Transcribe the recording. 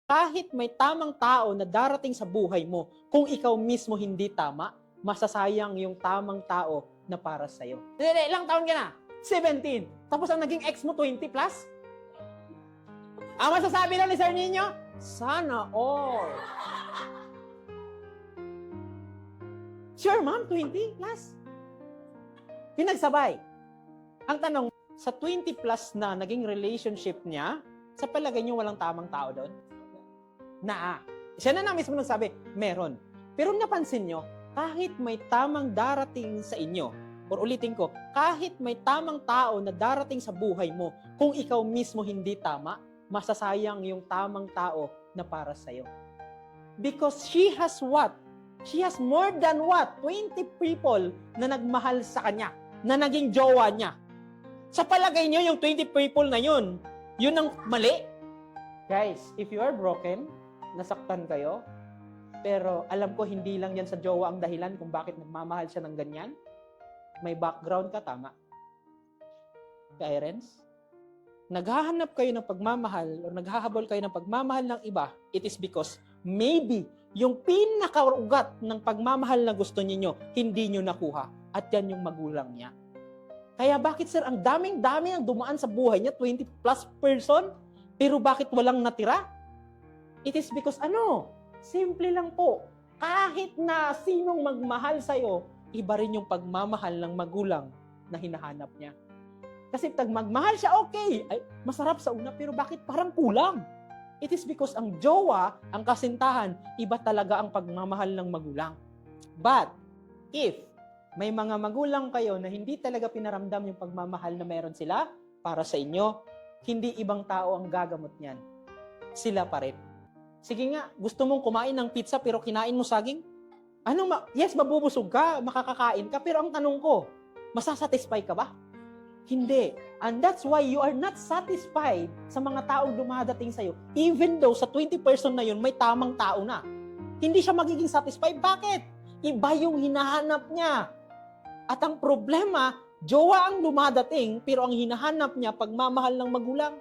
Kahit may tamang tao na darating sa buhay mo, kung ikaw mismo hindi tama, masasayang yung tamang tao na para sa'yo. Ilang taon ka na? 17. Tapos ang naging ex mo 20 plus? Ang masasabi lang ni Sir Nino, sana all. Sure, ma'am, 20 plus. Pinagsabay. Ang tanong, sa 20 plus na naging relationship niya, sa palagay niyo walang tamang tao doon? Siya na mismo nagsabi, meron. Pero napansin nyo, kahit may tamang darating sa inyo, or ulitin ko, kahit may tamang tao na darating sa buhay mo, kung ikaw mismo hindi tama, masasayang yung tamang tao na para sa'yo. Because she has what? She has more than what? 20 people na nagmahal sa kanya, na naging jowa niya. Sa palagay nyo, yung 20 people na yun ang mali? Guys, if you are broken, nasaktan kayo, pero alam ko hindi lang yan sa jowa ang dahilan kung bakit nagmamahal siya ng ganyan. May background ka, tama. Parents, naghahanap kayo ng pagmamahal o naghahabol kayo ng pagmamahal ng iba, it is because maybe yung pinakaugat ng pagmamahal na gusto niyo hindi niyo nakuha at yan yung magulang niya. Kaya bakit sir, ang daming-dami ang dumaan sa buhay niya, 20 plus person, pero bakit walang natira? It is because simple lang po. Kahit na sinong magmahal sa'yo, iba rin yung pagmamahal ng magulang na hinahanap niya. Kasi pag magmahal siya, okay, ay, masarap sa una, pero bakit parang kulang? It is because ang jowa, ang kasintahan, iba talaga ang pagmamahal ng magulang. But, if may mga magulang kayo na hindi talaga pinaramdam yung pagmamahal na meron sila para sa inyo, hindi ibang tao ang gagamot niyan. Sila pa rin. Sige nga, gusto mong kumain ng pizza pero kinain mo saging? Yes, mabubusog ka, makakakain ka, pero ang tanong ko, masasatisfy ka ba? Hindi. And that's why you are not satisfied sa mga taong dumadating sa'yo. Even though sa 20 person na yun, may tamang tao na. Hindi siya magiging satisfied. Bakit? Iba yung hinahanap niya. At ang problema, jowa ang dumadating, pero ang hinahanap niya, pagmamahal ng magulang.